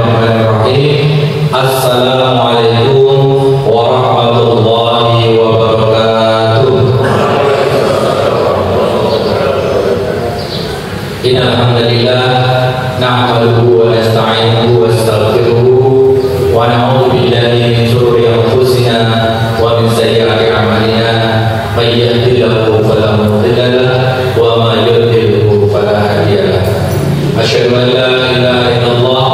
Bismillahirrahmanirrahim. Assalamualaikum warahmatullahi wabarakatuh. Innal hamdalillah nahmaduhu wa nasta'inuhu wa nastaghfiruh wa na'udzu billahi min shururi anfusina wa min sayyiati a'malina. May yahdihillahu fala mudilla lahu wa may yudlil fala hadiya lahu. Asyhadu an la ilaha illallah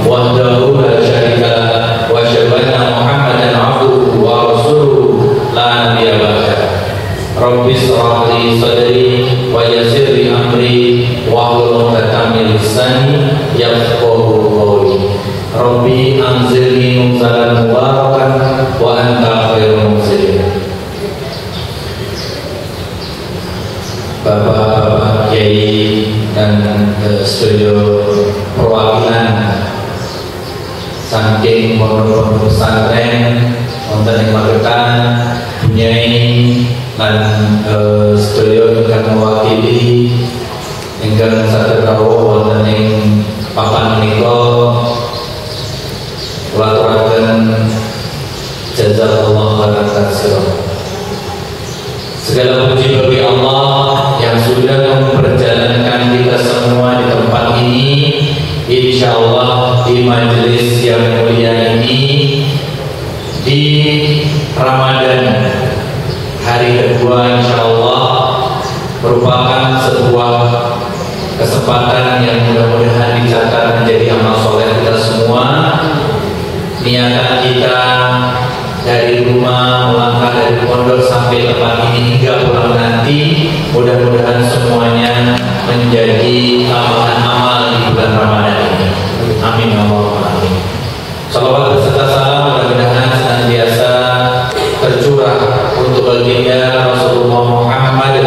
wahdahu la syarika lahu wa asyhadu anna Muhammadan 'abduhu wa rasuluhu la nabiyya ba'dahu. Rabbi shrah li sadri wa yassir li amri wahlul 'uqdatam min lisani yafqahu qawli. Rabbi anzilni nuzhalan mubarakan wa anta khairul munzilin. Bapak-bapak kiai dan studio perwakilan saking pondok pesantren wonten ing Magetan Nyai lan studio ingkang mewakili ingkang saged rawuh wonten ing papan menika kula aturaken jazakallahu khairan katsiran. Segala puji bagi Allah yang sudah memperjalankan kita semua di tempat ini, insya Allah di majelis yang mulia ini, di Ramadan hari kedua, insya Allah merupakan sebuah kesempatan yang mudah-mudahan dicatat menjadi amal soleh kita semua. Niatan kita dari rumah melangkah dari pondok sampai tempat ini hingga pulang nanti, mudah-mudahan semuanya menjadi tambahan amal di bulan Ramadan ini. Amin ya Allah. Amin. Salawat beserta salam mudah-mudahan senantiasa tercurah untuk baginda Rasulullah Muhammad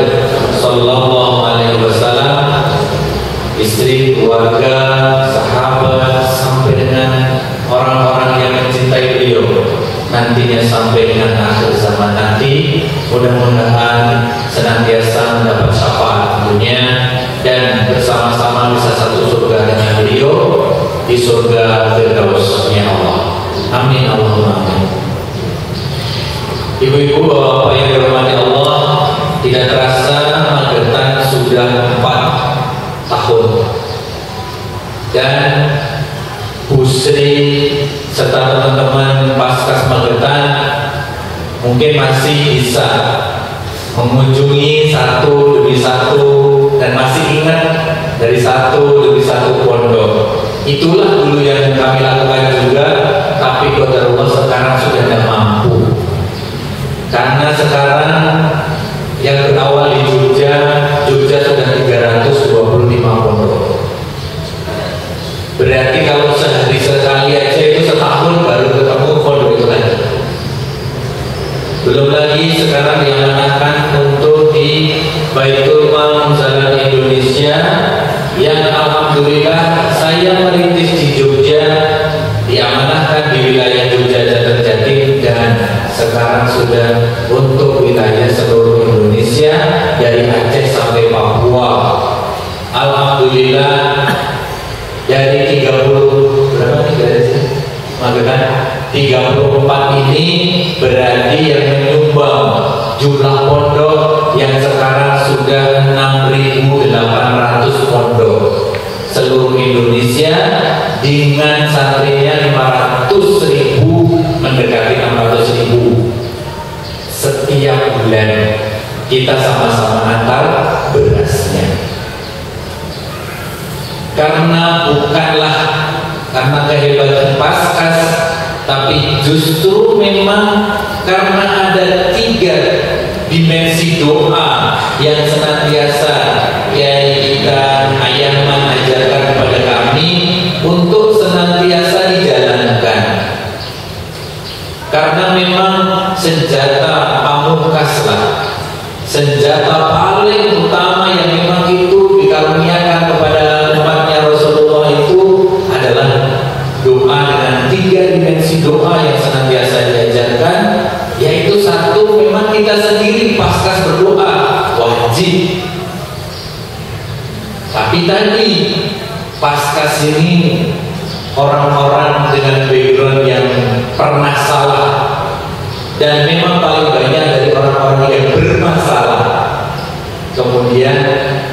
sallallahu alaihi wasallam, istri, keluarga, sahabat, sampai dengan orang-orang yang mencintai beliau nantinya sampai dengan akhir zaman nanti. Mudah-mudahan senantiasa mendapat syafaat dunia dan bersama-sama bisa satu surga dengan beliau di surga Firdausnya Allah. Amin Allahumma amin. Ibu-ibu, bapak-bapak yang dirahmati Allah, tidak terasa Magetan sudah 4 tahun dan Bu Sri serta teman-teman Paskas Magetan mungkin masih bisa mengunjungi satu demi satu dan masih ingat dari satu demi satu pondok. Itulah dulu yang kami lakukan juga, tapi qadarullah sekarang sudah tidak mampu. Karena sekarang yang berawal di Jogja sudah 325 pondok. Berarti kalau sehari sekali aja itu setahun baru ketemu pondok itu lagi. Belum lagi sekarang diamanahkan untuk di Baitul Mal Jalan Indonesia yang alhamdulillah saya merintis di Jogja, diamanahkan di wilayah Jogja dan Jatim, dan sekarang sudah untuk wilayah seluruh Indonesia dari Aceh sampai Papua. Alhamdulillah dari 30 berapa nih dari Magetan 34 ini berarti yang menyumbang jumlah pondok yang sekarang sudah 6.800 pondok seluruh Indonesia dengan santrinya 500.000 mendekati 600.000 setiap bulan. Kita sama-sama antar berasnya. Karena bukanlah karena kehebatan Paskas, tapi justru memang karena ada 3 dimensi doa yang senantiasa Kiai kita Ayahman ajarkan kepada kami untuk senantiasa dijalankan. Karena memang senjata pamungkaslah, senjata paling utama yang memang itu dikaruniakan kepada umatnya Rasulullah itu adalah doa dengan 3 dimensi doa yang senantiasa diajarkan, yaitu satu, memang kita sendiri pasca berdoa wajib, tapi tadi pasca ini orang-orang dengan background yang pernah salah, dan memang paling banyak dari orang-orang yang bermasalah, kemudian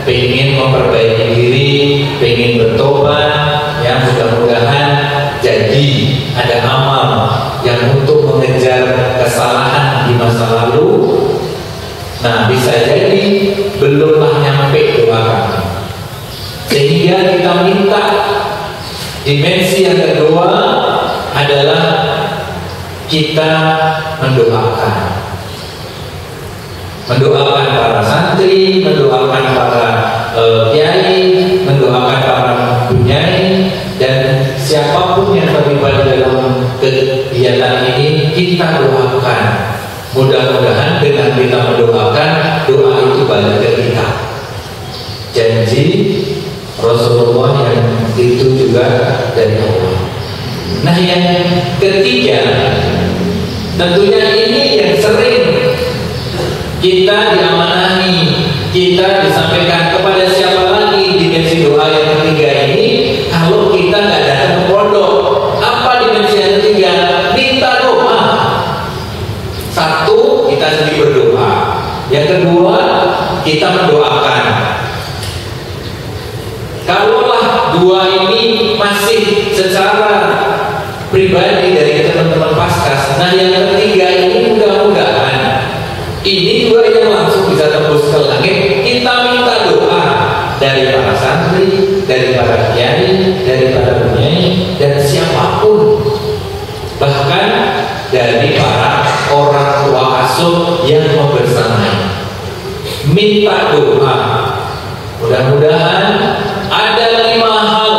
pengen memperbaiki diri, pengen bertobat, ya mudah-mudahan jadi ada amal yang untuk mengejar kesalahan di masa lalu. Nah, bisa jadi belumlah nyampe doa kami, sehingga kita minta. Dimensi yang kedua adalah kita mendoakan para santri, mendoakan para kiai, mendoakan para bunyai, dan siapapun yang terlibat dalam kegiatan ini kita doakan. Mudah-mudahan dengan kita mendoakan, doa itu balik ke kita. Janji Rasulullah yang itu juga dari Allah. Nah, yang ketiga, tentunya ini yang sering kita diamanahi, kita disampaikan kepada siapa lagi dimensi doa yang ketiga ini. Kalau kita nggak datang ke pondok, apa dimensi yang ketiga? Minta doa. Satu, kita sendiri berdoa. Yang kedua, kita mendoakan. Kalaulah dua ini masih secara pribadi dari teman-teman Paskas, nah yang ketiga ini mudah-mudahan ini juga yang langsung bisa tembus ke langit. Kita minta doa dari para santri, dari para kiai, dari para bunyai, dan siapapun, bahkan dari para orang tua asuh yang membersamai. Minta doa. Mudah-mudahan ada 5 hal,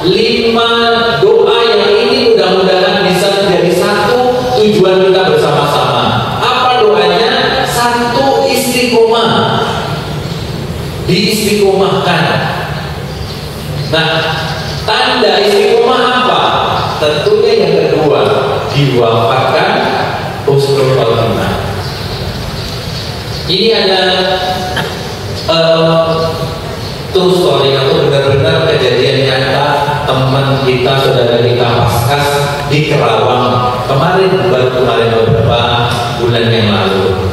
5 doa yang ini mudah-mudahan bisa menjadi satu tujuan kita bersama-sama. Apa doanya? Satu, istiqomah. Diistiqomahkan. Nah, tanda istiqomah apa? Tentunya yang kedua, diwafatkan husnul khotimah. Ini ada true story atau benar-benar kejadian nyata teman kita, saudara kita Paskas di Kerawang kemarin beberapa bulan yang lalu.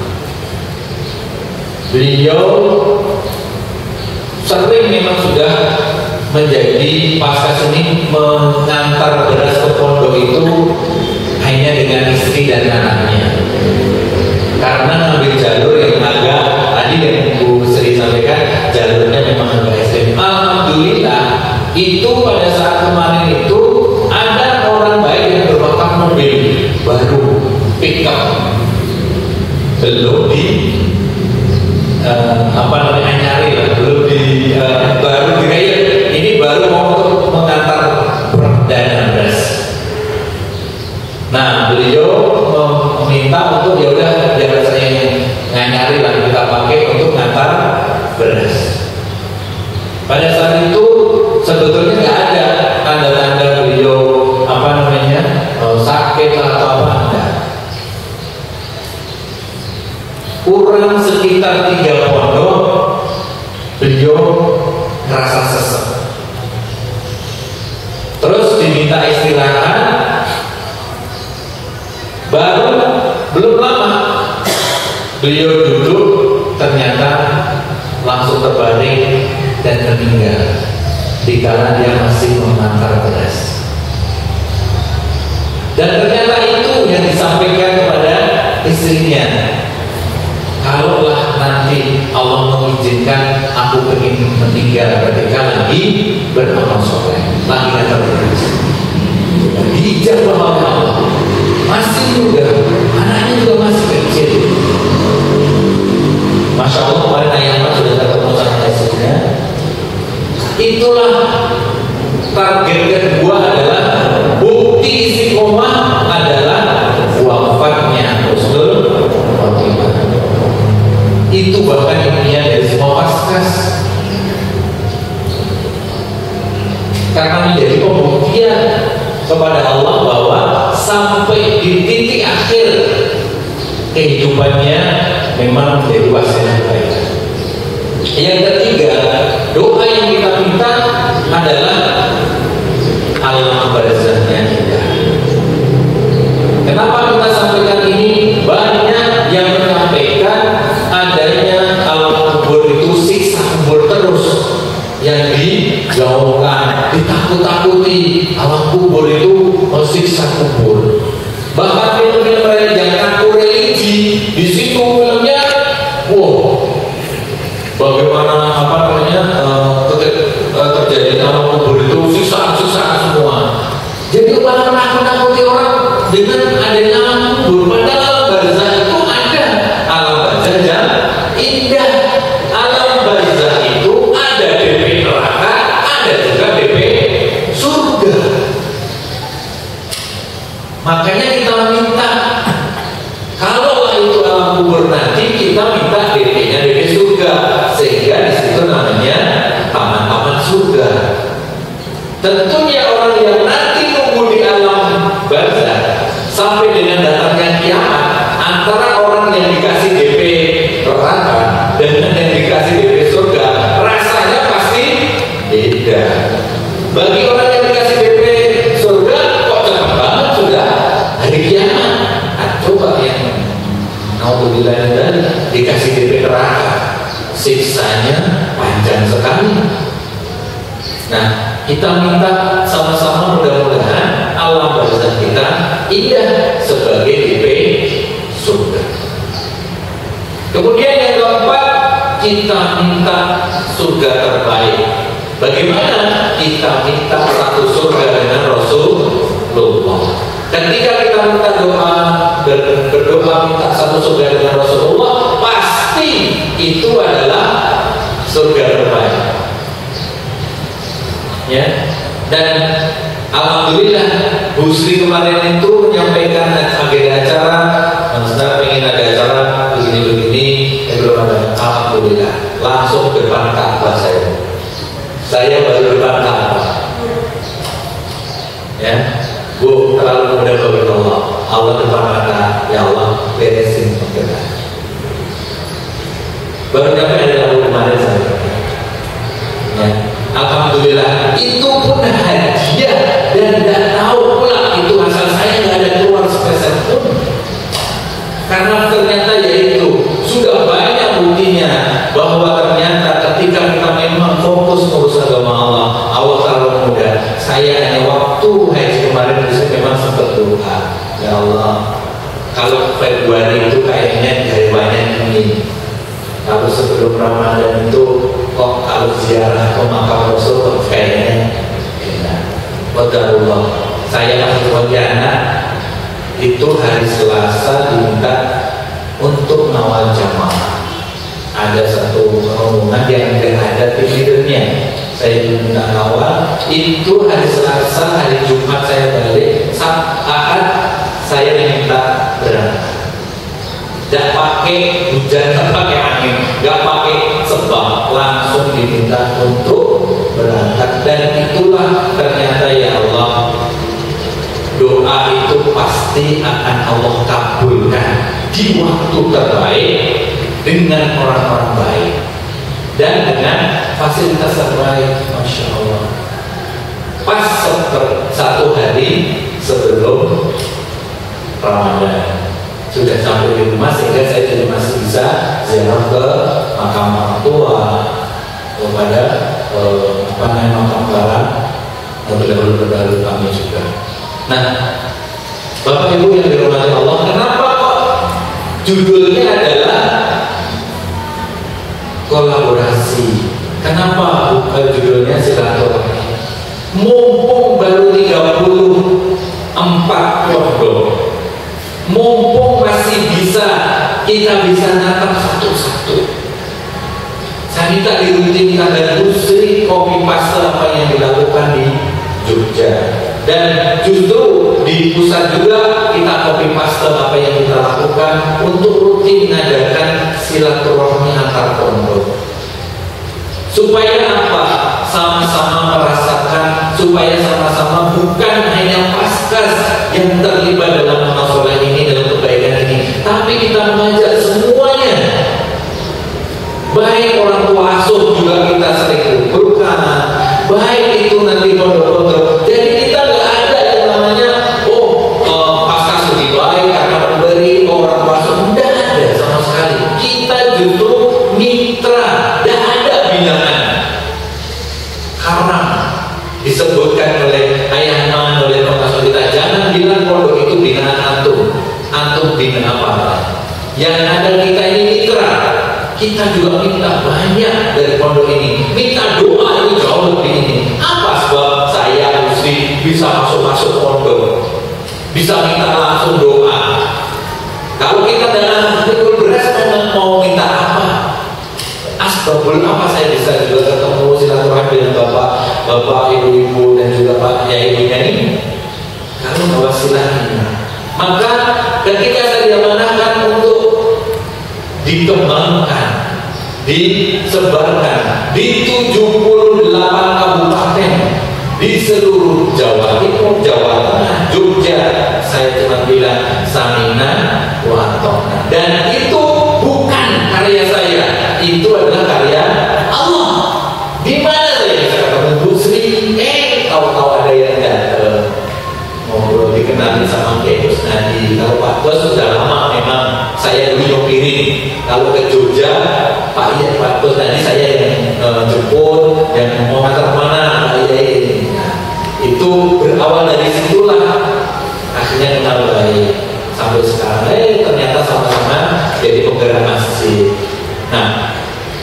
Beliau sering memang sudah menjadi Paskas ini mengantar beras ke pondok itu hanya dengan istri dan anaknya, karena ngambil jalur yang agak tadi yang Bu Sri sampaikan, jalurnya memang agak ekstrim. Alhamdulillah itu pada saat kemarin itu ada orang baik yang berbakar mobil baru pick up, belum di nyari lah, belum di baru dirayap. Ini baru mau untuk mengantar dana beras. Nah, beliau meminta untuk ya udah biar saya nyari lah kita pakai untuk ngantar beras. Pada saat itu sebetulnya nggak ada tanda-tanda beliau sakit atau apa, enggak. Kurang sekitar 3 pondok beliau merasa sesek. Terus diminta istirahat. Baru belum lama beliau duduk, ternyata langsung terbaring dan meninggal dikala dia masih mengantar beras. Dan ternyata itu yang disampaikan kepada istrinya, kalaulah nanti Allah mengizinkan aku ingin meninggal ketika lagi beramal soleh, lagi ngantar beras, dijawab oleh Allah. Masih muda, anaknya juga masih kecil. Masya Allah, kemarin ayahnya sudah ketemu sama istrinya. Itulah target kedua, adalah bukti istiqomah adalah wafatnya husnul khotimah. Itu bahkan impian dari semua Paskas, karena menjadi pembuktian kepada Allah bahwa sampai di titik akhir kehidupannya memang menjadi wasiat baik. Yang ketiga, doa yang kita minta adalah alam barzahnya indah. Kenapa kita sampaikan ini? Banyak yang menyampaikan adanya alam kubur itu siksa kubur terus yang digaungkan, ditakut-takuti. Alam kubur itu siksa kubur. Bahkan film-film yang ngaku religi di situ filmnya, wow, bagaimana terjadi alam kubur itu siksa semua. Jadi orang nakut-nakuti orang dengan adanya alam kubur. Padahal alam barzah itu ada. Alam barzah yang indah. Alam barzah itu ada DP neraka, ada juga DP surga. Makanya kita minta, kalau itu alam kubur nanti, kita minta DP-nya DP surga, sehingga di situ namanya taman-taman surga. Tentunya orang yang nanti nunggu di alam barzah sampai dengan datangnya kiamat, antara orang yang dikasih DP neraka dengan yang dikasih DP surga, rasanya pasti beda. Bagi orang yang dikasih DP surga, kok cepet banget sudah hari kiamat. Coba yang naudzubillah dan dikasih DP neraka, siksanya panjang sekali. Nah, kita minta sama-sama mudah-mudahan alam barzah kita indah sebagai DP surga. Kemudian yang keempat, kita minta surga terbaik. Bagaimana? Kita minta satu surga dengan Rasulullah. Ketika kita minta doa, berdoa minta satu surga dengan Rasulullah, pasti itu adalah surga terbaik. Ya, dan alhamdulillah Bu Sri kemarin itu menyampaikan agenda acara, Ustaz pengen ada acara begini-begini, belum ada. Alhamdulillah, langsung depan Ka'bah saya baru depan Ka'bah. Ya, Bu terlalu mudah bagi Allah depan mata, ya Allah beresin pekerjaan. Baru nyampe ada lalu kemarin saya. Ya. Alhamdulillah, itu pun hadiah dan tidak tahu pula itu asal saya, nggak ada keluar sepeser pun. Karena ternyata yaitu sudah banyak buktinya bahwa ternyata ketika kita memang fokus ngurus agama Allah terlalu mudah. Saya hanya waktu haji kemarin itu memang sempat doa, ya Allah, kalau Februari itu kayaknya jawabannya ini. Kalau sebelum Ramadan itu kok kalau ziarah ke makam Rasul kok kayaknya enak. Qadarullah, saya masih Pontianak itu hari Selasa diminta untuk ngawal jamaah. Ada satu rombongan yang tidak ada leadernya. Saya diminta ngawal. Itu hari Selasa, hari Jumat saya balik. Saat saya diminta berangkat. Tidak pakai hujan, tidak pakai angin, tidak pakai sebab, langsung diminta untuk berangkat. Dan itulah ternyata ya Allah, doa itu pasti akan Allah kabulkan di waktu terbaik dengan orang-orang baik dan dengan fasilitas terbaik. Masya Allah, pas satu hari sebelum Ramadan sudah sampai di rumah, sehingga saya jadi masih bisa ziarah ke makam orang tua, kepada makam barang berdahulu kami juga. Nah, Bapak Ibu yang dirahmati Allah, kenapa kok judulnya adalah kolaborasi? Kenapa judulnya silaturahmi? Mumpung baru 34 pondok, mumpung masih bisa, kita bisa natap satu-satu. Saya minta dirutinkan dan Sri copy paste apa yang dilakukan di Jogja, dan justru di pusat juga kita copy paste apa yang kita lakukan untuk rutin mengadakan silaturahmi antar pondok. Supaya apa? Sama-sama merasakan, supaya sama-sama bukan hanya paskas yang terlibat dalam masalah ini, dalam kebaikan ini, tapi kita mengajak semuanya. Baik orang tua asuh juga kita sering kumpulkan, baik itu nanti pondok-pondok. Jadi kita itu binaan antum, antum bina apa? Yang ada kita ini mitra, kita juga minta banyak dari pondok ini, minta doa itu jauh lebih ini. Apa sebab saya mesti bisa masuk pondok, bisa minta langsung doa? Kalau kita dalam pikul beras mau minta apa? Asbabul apa saya bisa juga ketemu silaturahmi dengan bapak, ibu-ibu dan juga pak ibunya ini. Kalau bawa silahnya, maka ketika saya diamanahkan untuk dikembangkan, disebarkan di 78 kabupaten di seluruh Jawa Timur, Jawa Tengah, Jogja, saya cuma bilang samina wa ta'na. Dan itu bukan karya saya, itu adalah karya Allah. Di mana saya bisa ketemu Bu Sri? Tahu-tahu ada yang datang ngobrol, dikenalin sama Kiai Kusnadi. Kalau Pak Bos sudah lama memang saya dulu nyopirin. Kalau ke Jogja, Pak Bos tadi saya yang jemput, yang mau ngantar mana Pak Yai. Nah, itu berawal dari situlah akhirnya kenal baik sampai sekarang. Ternyata sama-sama jadi penggerak masjid. Nah,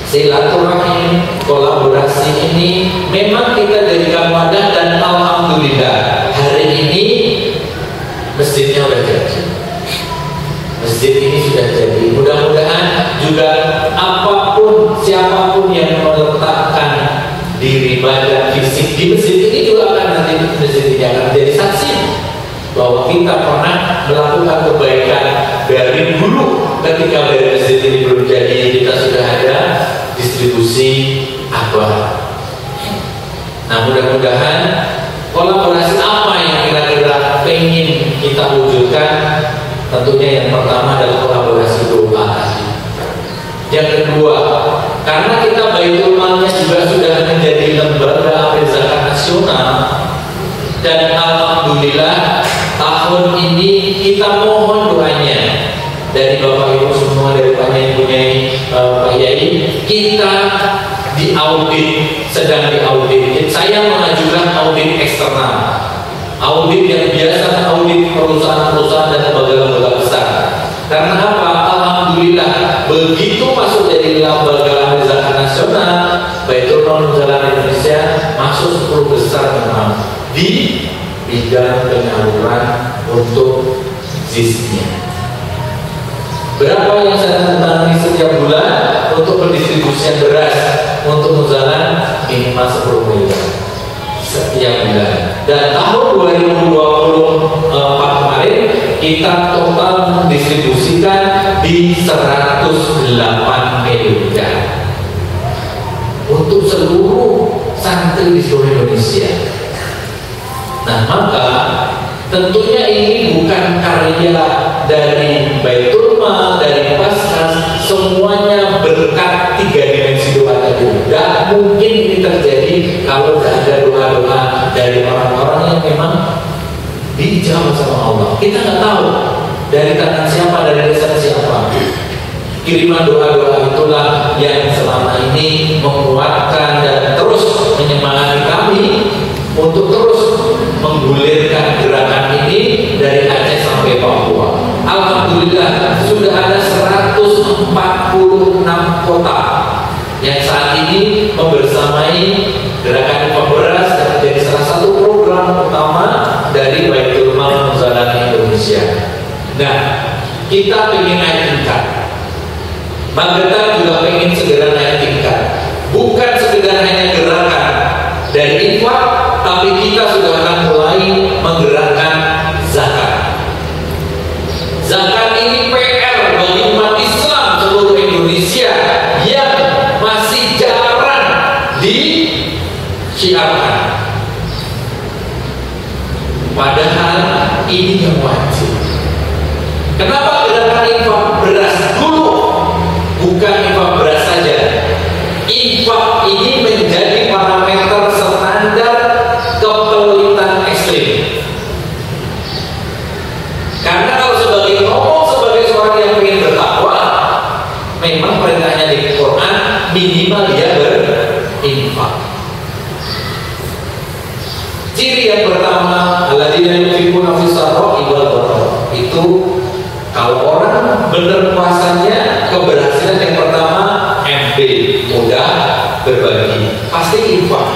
silaturahim, kolaborasi ini memang kita jadikan wadah, dan alhamdulillah hari ini masjidnya sudah jadi. Masjid ini sudah jadi. Mudah-mudahan juga apapun siapapun yang meletakkan diri badan fisik di masjid ini juga akan nanti masjid ini akan menjadi saksi bahwa kita pernah melakukan kebaikan dari dulu. Ketika dari masjid ini belum jadi, kita sudah ada distribusi apa. Nah, mudah-mudahan kolaborasi apa yang kira-kira pengen kita wujudkan. Tentunya yang pertama adalah kolaborasi doa. Yang kedua, karena kita Baitul Malnya juga sudah menjadi lembaga amil zakat nasional, dan alhamdulillah tahun ini kita mohon doanya dari Bapak Ibu semua, dari Pak Yai, kita diaudit, sedang diaudit. Saya mengajukan audit eksternal, audit yang biasa audit perusahaan-perusahaan dan lembaga-lembaga besar. Karena apa? Alhamdulillah begitu masuk dari lembaga amil zakat nasional, Baitul Mal Jalan Indonesia masuk 10 besar memang di bidang penyaluran untuk ZIS-nya. Berapa yang saya tangani setiap bulan untuk pendistribusian beras untuk Muzalan minimal 10 miliar setiap bulan. Dan tahun 2024 kemarin kita total mendistribusikan di 108 miliar untuk seluruh santri di seluruh Indonesia. Nah, maka tentunya ini bukan karya dari Baitul Mal, dari Basnas, semuanya berkat 3 dimensi doa tadi. Dan mungkin ini terjadi kalau tidak ada doa-doa dari orang-orang yang memang dijawab sama Allah. Kita nggak tahu dari tangan siapa, dari lisan siapa. Kiriman doa-doa itulah yang selama ini menguatkan dan terus menyemangati kami untuk terus menggulirkan gerakan ini dari Aceh sampai Papua. Alhamdulillah sudah ada 146 kota yang saat ini membersamai gerakan infak beras dan menjadi salah satu program utama dari Baitul Mal Muzalan Indonesia. Nah, kita ingin naik tingkat. Magetan juga ingin segera naik tingkat. Bukan sekedar hanya gerakan dari infak, tapi kita sudah akan mulai menggerakkan zakat. Zakat ini PR bagi umat Islam seluruh Indonesia yang masih jarang disiarkan. Padahal ini yang wajib. Kenapa gerakan infak beras dulu? Bukan infak beras saja. Infak ini menjadi parameter standar kepelitan ekstrim. Karena kalau sebagai seorang yang ingin bertakwa, memang perintahnya di Quran minimal dia berinfak. Ciri yang pertama, alladzina yunfiquna fis sarra'i wal dharra. bener puasanya, keberhasilan yang pertama MB, mudah berbagi, pasti infak.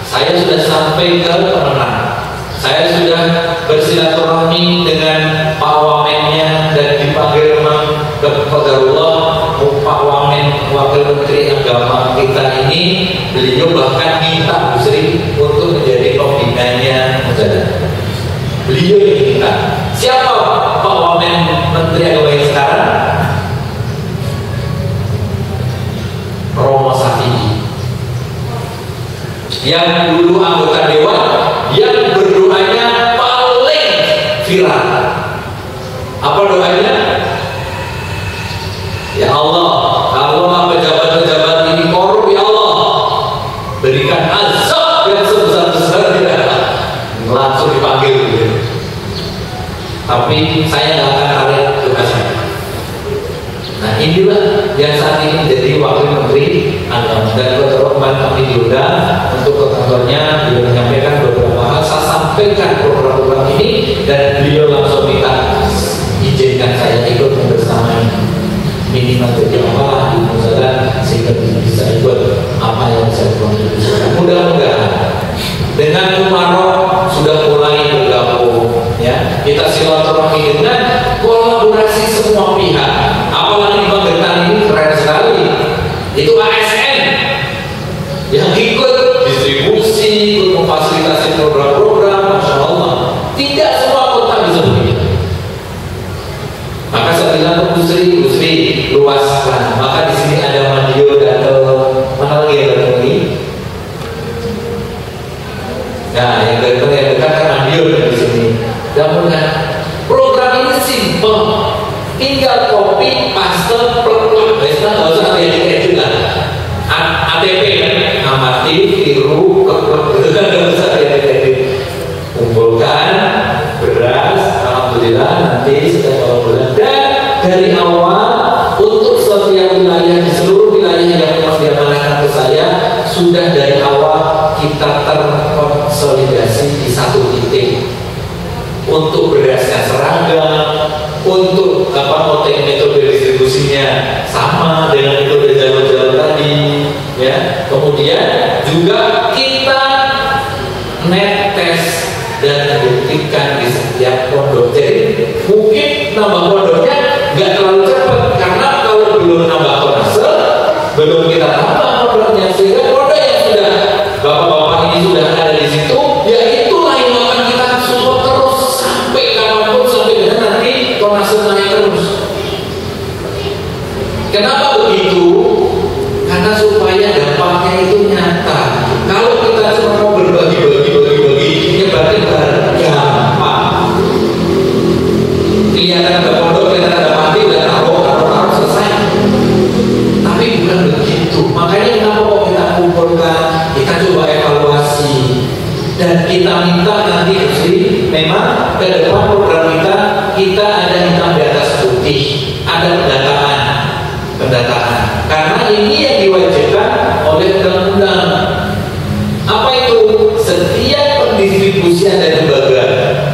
Saya sudah sampai ke pemenang, saya sudah bersilaturahmi dengan Pak Wamennya dan dipanggil memang ke Qadarullah Pak Wamen, Wakil Menteri Agama kita ini, beliau bahkan minta Bu Sri untuk menjadi pembinanya Mujadah. Beliau yang minta. Siapa Pak Wamen Menteri Agama yang sekarang? Romo Safi, yang dulu anggota dewan, yang berdoanya paling viral. Apa doanya? Ya Allah, kalau pejabat-pejabat ini korup, ya Allah, berikan azab yang sebesar-besarnya. Langsung dipanggil gitu. Tapi saya nggak akan tarik tugasnya. Nah inilah yang saat ini menjadi Wakil Menteri Agama, dan kemarin kami diundang untuk ke kantornya. Beliau menyampaikan beberapa hal, saya sampaikan program-program ini, dan beliau langsung minta izinkan saya ikut membersamai, minimal jadi apa di Mujadah, sehingga bisa ikut apa yang saya kontribusikan. Mudah-mudahan dengan Umarok sudah mulai bergabung, ya, kita silaturahmi dengan kolaborasi semua pihak. Apalagi di Magetan ini keren sekali, itu ASN yang ikut distribusi, ikut memfasilitasi program-program. Masya Allah, tidak semua kota bisa begitu. Maka saya bilang ke Bu Sri luaskan. Maka di sini ada Madiun atau mana lagi yang lagi? Nah, yang dekat kan Madiun di sini. Namun program ini simple, tinggal copy, paste, plug, nggak usah edit lah. ATP, amati, tiru, itu kan nggak usah edit. Kumpulkan beras, alhamdulillah nanti setiap bulan. Dan dari awal untuk setiap wilayah, di seluruh wilayah yang diamanahkan ke saya, sudah dari awal kita terkonsolidasi di satu titik. Untuk berasnya seragam, untuk metode distribusinya sama dengan metode jalur-jalur tadi, ya. Kemudian juga kita netes dan buktikan di setiap pondok. Jadi mungkin nambah pondoknya nggak terlalu cepat, karena kalau belum nambah konasel, belum kita tambah pondoknya, sehingga pondok yang sudah bapak-bapak ini sudah ada di situ, ya itulah yang akan kita support terus sampai kapanpun, sampai dengan nanti konasel naik terus. Kenapa begitu? Karena supaya dampaknya itu nyata. Kalau kita cuma mau berbagi, nyebarin barang gampang. Kelihatan ada pondok, kelihatan ada mati, udah taruh selesai. Tapi bukan begitu. Makanya kenapa kok kita kumpulkan, kita coba evaluasi, dan kita minta nanti memang ke depan program kita ada hitam di atas putih, ada pendataan. Karena ini yang diwajibkan oleh undang-undang. Apa itu? Setiap pendistribusian dari lembaga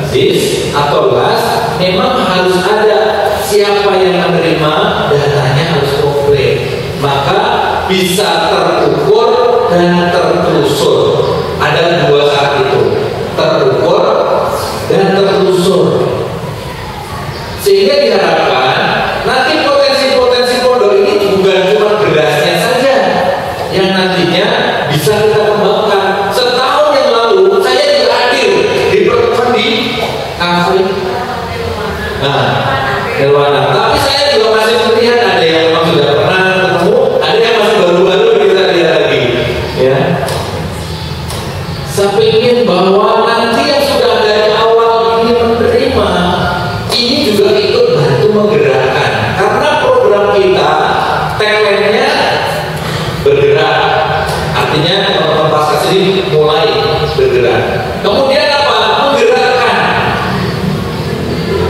SIS atau LAS memang harus ada siapa yang menerima, datanya harus komplit. Maka bisa terukur dan tertelusur. Ada dua syarat itu, terukur dan tertelusur. Sehingga diharapkan nanti potensi-potensi pondok ini bukan cuma berasnya saja yang nantinya bisa kita kembangkan. Setahun yang lalu saya juga hadir di pertemuan di kafe Nirwana. Tapi saya juga masih melihat ada yang memang sudah pernah ketemu, ada yang masih baru-baru kita lihat lagi, ya. Saya ingin bahwa nanti yang sudah dari awal ini menerima, ini juga ikut bantu menggerakkan. Karena program kita talentnya bergerak, artinya teman-teman pasca sini mulai bergerak. Kemudian apa? Menggerakkan.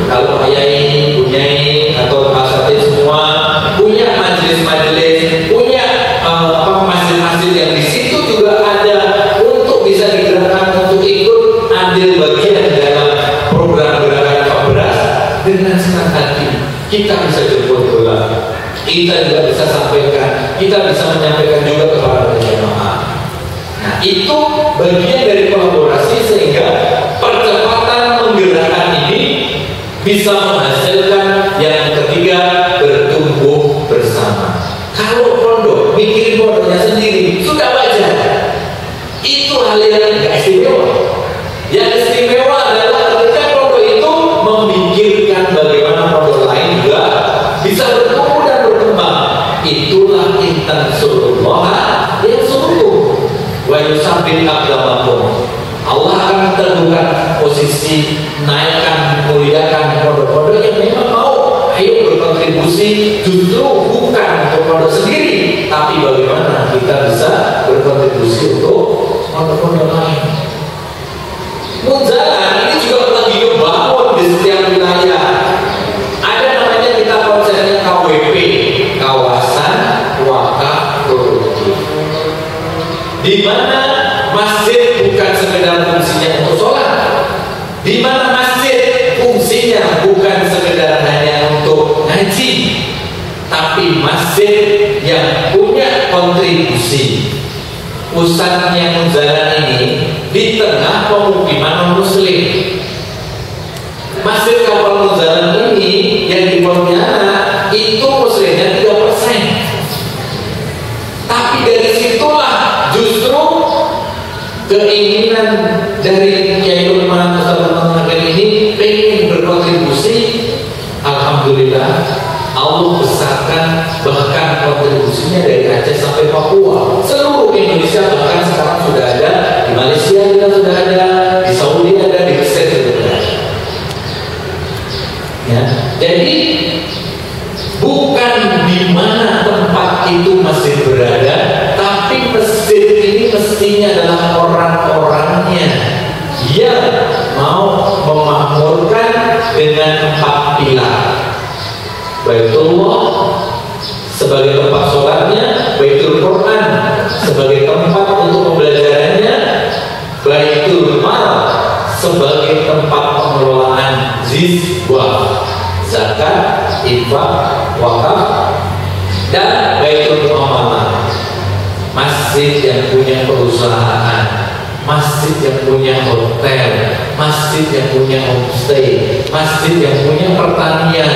Kalau Pak Yai, Bu Nyai, atau Pak Satid semua punya majelis-majelis, punya masjid-masjid yang di situ juga ada untuk bisa digerakkan untuk ikut ambil bagian dalam program gerakan infak beras dengan senang hati. kita bisa jemput bola, kita juga bisa sampaikan, kita bisa menyampaikan juga kepada jemaah. Nah, itu bagian dari kolaborasi sehingga percepatan menggerakkan ini bisa menghasilkan yang ketiga, bertumbuh bersama. Kalau pondok mikirin pondoknya sendiri sudah wajar, itu hal yang tidak istimewa. Yang istimewa adalah ketika pondok itu memikirkan bagaimana pondok lain juga bisa bertumbuh dan berkembang. Itulah intansurullah yang sungguh wa yusabbit aqdamakum. Allah akan menentukan posisi, naikkan, muliakan pondok-pondok yang memang mau ayo berkontribusi, justru bukan untuk pondok sendiri, tapi bagaimana kita bisa berkontribusi untuk pondok-pondok lain. Munzalah ini juga lagi dibangun di setiap wilayah. Ada namanya kita konsepnya KWP, kawasan wakaf produktif, di mana masjid bukan sekedar fungsinya untuk sholat, di mana masjid fungsinya bukan sekedar hanya untuk ngaji, tapi masjid yang punya kontribusi. Pusatnya Munzalah ini di tengah pemukiman muslim. Masjid Kapal Munzalah ini yang di Pontianak itu muslimnya 3%. Tapi dari situlah justru keinginan dari Kiai Ulama Nusantara ini ingin berkontribusi. Alhamdulillah Allah besarkan bahkan kontribusinya dari Aceh sampai Papua, seluruh Indonesia, bahkan sekarang sudah ada di Malaysia, juga sudah ada di Saudi, ada di Mesir juga ada. Ya, jadi bukan di mana tempat itu masjid berada, tapi masjid ini mestinya adalah orang-orangnya yang mau memakmurkan dengan 4 pilar. Baitullah sebagai tempat sholatnya, Baitul Quran sebagai tempat untuk pembelajarannya, Baitul Mal sebagai tempat pengelolaan zizwah, zakat, infak, wakaf, dan Baitul Muamalah, masjid yang punya perusahaan, masjid yang punya hotel, masjid yang punya homestay, masjid yang punya pertanian,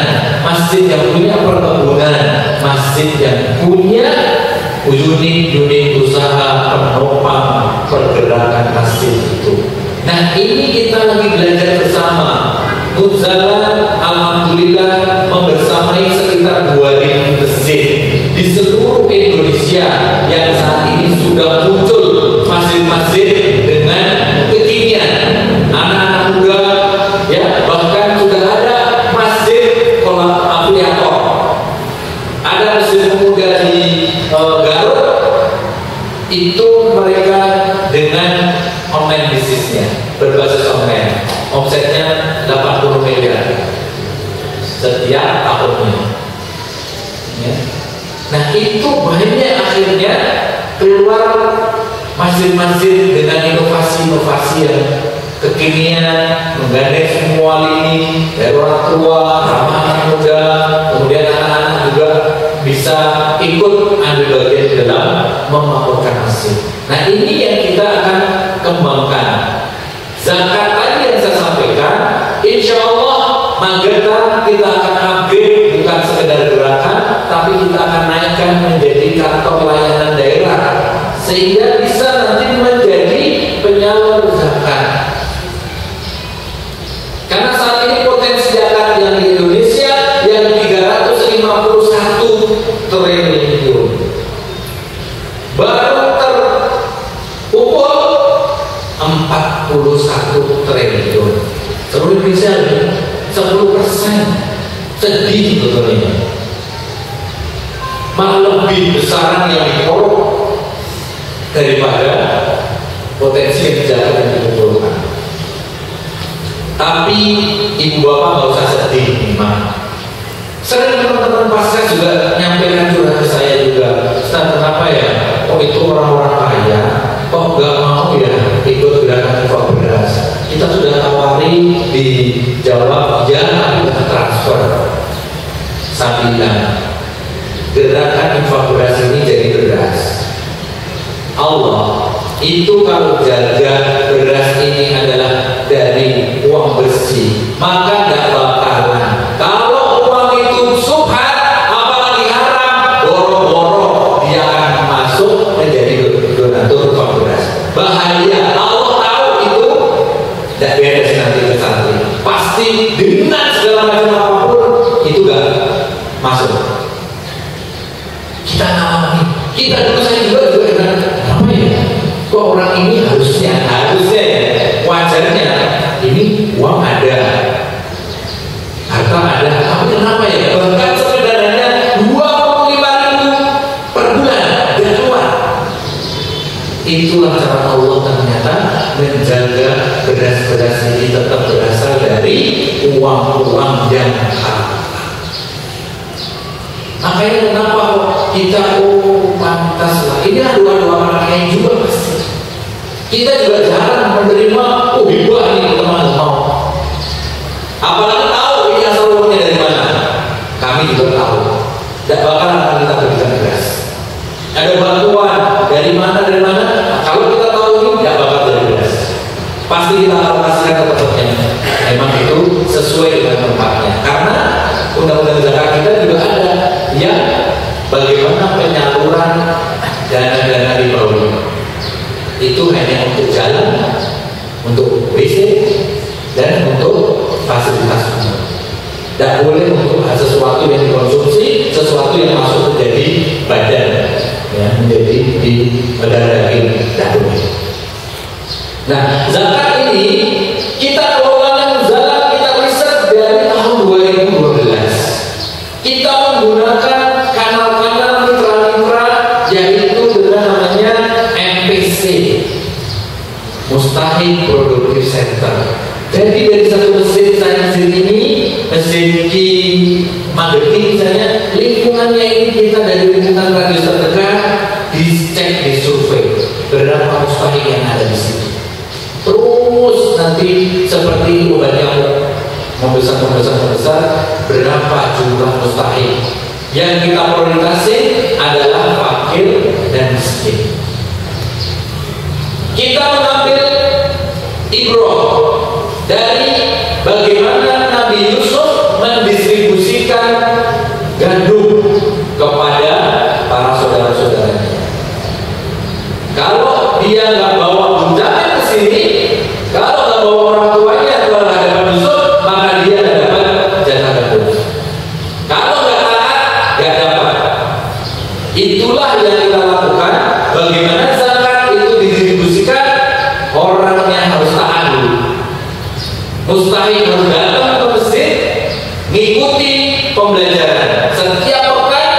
masjid yang punya perkebunan, masjid yang punya unit-unit usaha penopang pergerakan masjid itu. Nah, ini kita lagi belajar bersama. Munzalah alhamdulillah membersamai sekitar 2.000 masjid di seluruh Indonesia yang saat ini sudah muncul masjid-masjid dengan kekinian, anak-anak muda, ya, bahkan sudah ada masjid afiliator. Ada masjid pemuda di Garut, itu mereka dengan online bisnisnya, berbasis online, omsetnya 80 miliar setiap tahunnya. Ya. Nah, itu banyak akhirnya keluar masjid-masjid dengan inovasi-inovasi yang kekinian, menggandeng semua lini, dari orang tua, ramah anak muda, kemudian anak-anak juga bisa ikut ambil bagian dalam memakmurkan masjid. Nah, ini yang kita akan kembangkan. Zakat tadi yang saya sampaikan, insya Allah Magetan kita akan upgrade, bukan sekedar gerakan, tapi kita akan naikkan menjadi kantor layanan daerah, sehingga bisa nanti menjadi penyalur zakat. Karena saat ini potensi zakat yang di Indonesia yang 351 triliun baru terkumpul 41 triliun. Seluruh Indonesia 10%. Sedih sebetulnya. Malah lebih besar yang dikorok daripada potensi yang dijaga dan dikumpulkan. Tapi ibu bapak nggak usah sedih, memang. Sering teman-teman pasca juga nyampaikan curhat ke saya juga, Ustaz, kenapa ya? Oh, itu orang-orang kaya, kok nggak mau ya ikut gerakan infak beras? Kita sudah tawari, dijawab ya, tapi transfer. sambilan gerakan infak beras ini jadi beras. Allah itu kalau jaga beras ini adalah dari uang bersih, maka tidak bakalan. Kalau uang itu subhat, apalagi haram, boro-boro dia akan masuk menjadi donatur infak beras. Bahaya. Allah tahu itu tidak beres nanti ke santri. Pasti dengan segala macam apapun itu gak masuk. Kita alami. Kita dulu saya juga apa ya? Kok orang ini harusnya wajarnya ini uang ada, harta ada, tapi kenapa ya? Bahkan sekedarnya 25.000 per bulan dia keluar. Itulah cara Allah ternyata menjaga beras-beras ini tetap berasal dari uang-uang yang halal. Makanya kenapa kita pantas lah. Ini dua orang lain juga pasti. Kita juga jarang menerima hibah ini teman mau. Apalagi tahu ini asal uangnya dari mana. Kami juga tahu. Tidak bakal akan kita berikan beras. Ada bantuan dari mana. Kalau kita tahu ini tidak bakal dari beras. Pasti kita akan pastikan tempatnya. Memang itu sesuai dengan tempatnya. Karena undang-undang zakat kita juga ada yang bagaimana penyaluran dana-dana ribawi. Itu hanya untuk jalan, untuk WC, dan untuk fasilitas umum. Tidak boleh untuk sesuatu yang dikonsumsi, sesuatu yang masuk menjadi badan, ya, menjadi di daging. Tidak boleh. Nah, zakat ini kita kelola zakat kita riset dari tahun 2012. Kita menggunakan kanal-kanal mitra-mitra, yaitu dengan namanya MPC, Mustahik Productive Center. Jadi dari satu mesin ini, mesin Ki Mageti misalnya, lingkungannya ini kita dari lingkungan radius terdekat dicek, disurvei berapa mustahik yang ada di situ. Terus nanti seperti obat nyamuk membesar, berapa jumlah mustahik yang kita prioritaskan adalah fakir dan miskin. Kita mengambil ibrah dari bagaimana Nabi Yusuf mendistribusikan gandum kepada para saudara-saudaranya. Kalau dia nggak bawa bundakan ke sini, kalau nggak bawa orang tuanya ke hadapan Yusuf, maka dia nggak dapat jatah gandum. Kalau nggak taat, nggak dapat. Itulah yang kita lakukan. Bagaimana zakat itu didistribusikan, orangnya harus taat dulu. Mustahik harus datang ke masjid, ngikuti pembelajaran. Setiap pekan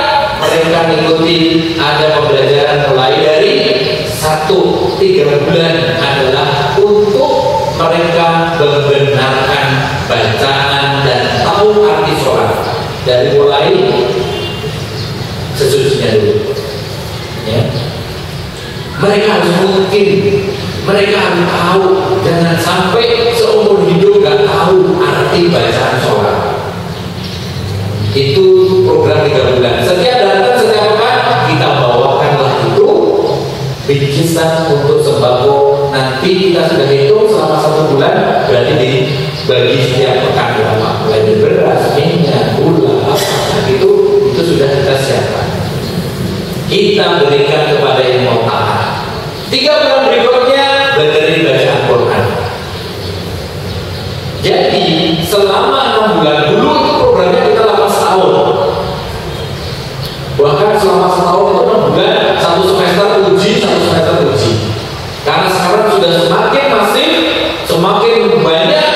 mereka mengikuti ada pembelajaran mulai dari 1-3 bulan adalah untuk mereka membenarkan bacaan dan tahu arti sholat dari mulai sesucinya dulu. Ya. Mereka harus mungkin, mereka harus tahu, jangan sampai seumur hidup gak tahu arti bacaan sholat. Itu program 3 bulan. Setiap datang, setiap pekan kita bawakanlah itu bingkisan untuk sembako. Nanti kita sudah hitung selama 1 bulan, berarti dibagi setiap pekan berapa. Mulai dari beras, minyak, gula, itu sudah kita siapkan. Kita berikan kepada yang mau taat. 3 bulan berikutnya belajar baca Al-Quran. Jadi selama 6 bulan dulu itu programnya kita lakukan setahun. Bahkan selama setahun itu 6 bulan, 1 semester uji, 1 semester uji. Karena sekarang sudah semakin masif, semakin banyak,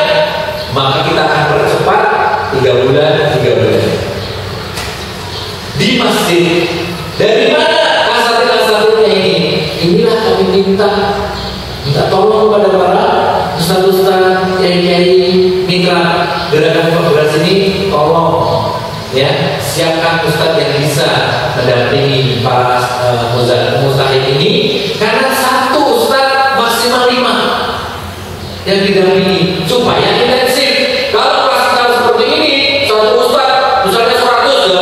maka kita akan percepat 3 bulan, 3 bulan. Di masjid. Dari mana kasat-kasatnya ini? Inilah kami minta tolong kepada para ustaz-ustaz, kiai-kiai, mitra gerakan beras ini, tolong ya siapkan ustaz yang bisa mendampingi para mustahik ini, karena 1 ustaz maksimal 5 yang didampingi supaya intensif. Kalau kelas kita seperti ini, 1 ustaz misalnya 100 ya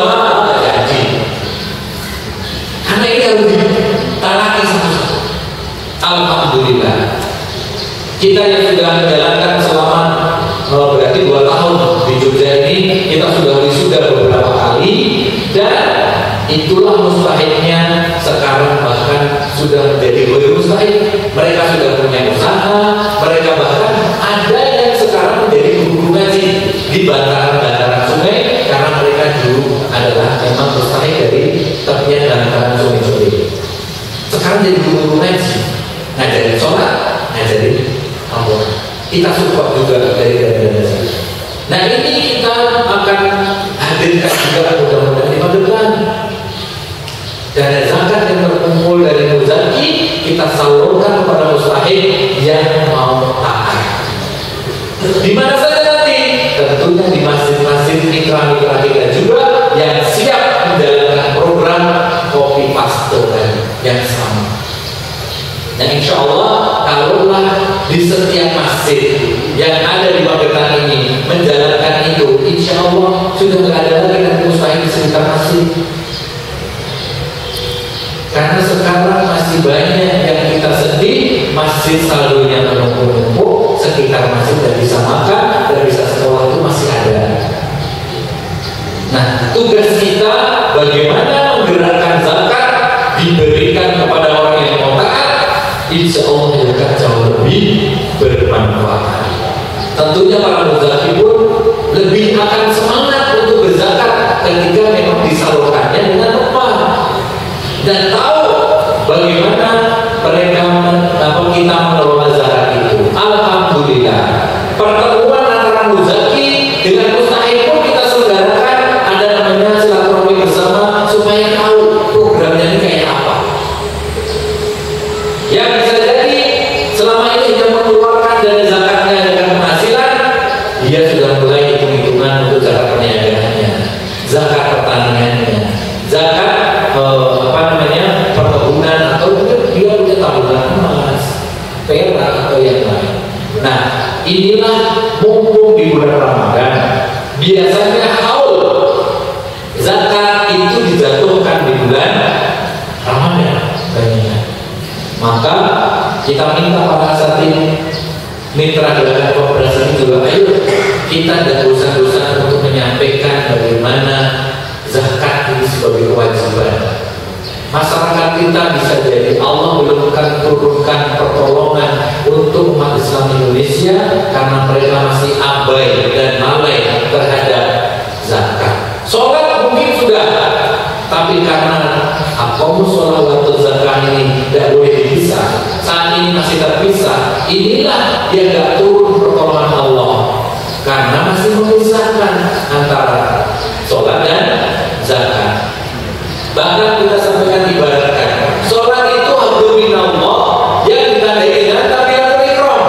kita sudah wisuda beberapa kali, dan itulah mustahiknya sekarang bahkan sudah menjadi mustahik. Mereka sudah punya usaha, mereka bahkan ada yang sekarang menjadi guru ngaji di bantaran-bantaran sungai karena mereka dulu adalah memang mustahik dari tepian bantaran sungai-sungai. Sekarang jadi guru ngaji, ngajarin sholat, ngajarin Allah. Kita support juga dari dana zakat. Nah, ini kita akan hadirkan juga mudah-mudahan di Magelang. Dana zakat yang terkumpul dari muzaki kita salurkan kepada mustahik yang mau taat. Di mana saja nanti? Tentunya di masjid-masjid mitra-mitra kita juga yang siap menjalankan program kopi paste yang sama. Nah, insya Allah kalaulah di setiap masjid yang ada di Magelang ini menjalankan itu, insya Allah sudah tidak ada lagi nanti mustahik di sekitar masjid. Karena sekarang masih banyak yang kita sedih, masjid saldonya menumpuk-numpuk, sekitar masjid tidak bisa makan, tidak bisa sekolah, itu masih ada. Nah, tugas kita bagaimana menggerakkan zakat diberikan kepada orang yang mau taat, insya Allah akan jauh lebih bermanfaat. Tentunya para muzaki pun lebih akan semangat untuk berzakat ketika memang disalurkannya dengan tepat dan tahu bagaimana mereka kita mengelola zakat itu. Alhamdulillah, pertemuan antara muzaki dengan mustahik pun kita selenggarakan, ada namanya silaturahmi bersama supaya tahu programnya ini kayak apa. Yang bisa jadi selama ini yang mengeluarkan dana zakatnya dengan penghasilan, dia sudah mulai hitung-hitungan untuk zakat perniagaannya, zakat pertaniannya, zakat perkebunan, atau mungkin dia punya tabungan emas, perak atau yang lain. Nah, inilah mumpung di bulan Ramadan, biasanya haul zakat itu dijatuhkan di bulan Ramadan banyak. Maka kita minta para asatid mitra gerakan kooperasi juga, ayo kita ada usaha-usaha untuk menyampaikan bagaimana zakat ini sebagai kewajiban. Masyarakat kita bisa jadi Allah belum akan turunkan pertolongan untuk umat Islam Indonesia karena mereka masih abai dan lalai terhadap zakat. Sholat mungkin sudah, tapi karena aqamus sholat waktu zakat ini tidak boleh dipisah, saat ini masih terpisah, inilah yang tidak turun pertolongan Allah karena masih memisahkan antara sholat dan zakat. Bahkan kita sampaikan ibaratkan sholat itu abdu minallah yang ditandai dengan takbiratul ihram,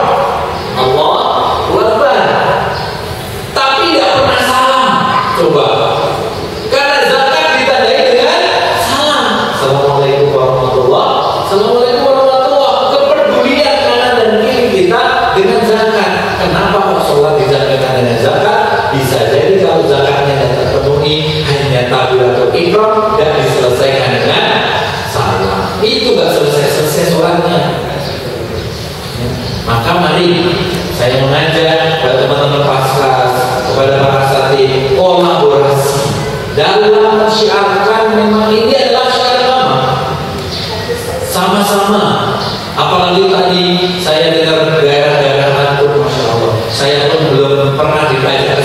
Allahu Akbar, tapi tidak pernah salam. Coba, karena zakat ditandai dengan salam. Assalamualaikum warahmatullahi wabarakatuh. Assalamualaikum warahmatullahi wabarakatuh. Kepedulian kanan dan kiri kita dengan zakat. Kenapa kok sholat dizakat dengan zakat? Bisa jadi kalau zakatnya tidak terpenuhi, hanya takbiratul ihram dan diselesaikan dengan salam, itu nggak selesai sholatnya. Maka mari saya mengajak kepada teman-teman paskas, kepada para asatid, kolaborasi dalam mensyiarkan memang ini adalah syiar agama. Sama-sama. Apalagi tadi saya dengar daerah-daerah Antum, masya Allah. Saya pun belum pernah diajak ke